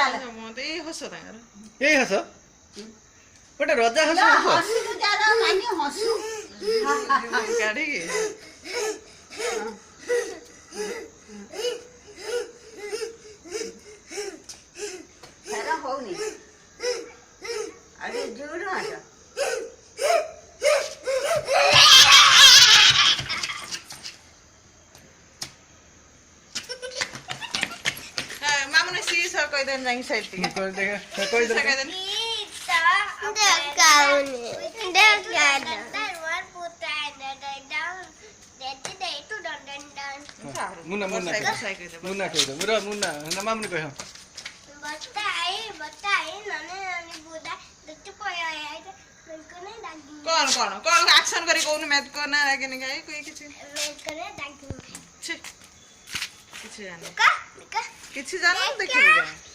मते हस तांगर यही हस गोटे रजा हस हस हसू ज्यादा मानी हसू काढी के हेरा होनी अरे जोर हस मामुने सी सर कहि देन जाई साइड टिके कोई देखे कोई कहि देखे देन मुन्ना मुन्ना मुन्ना कह दो मुरा मुन्ना ना मामने कह कोन कोन कोन एक्शन करी कोन मैथ को ना आगे नि गई कोई किछि किछि जानो किछि जानो देखिबे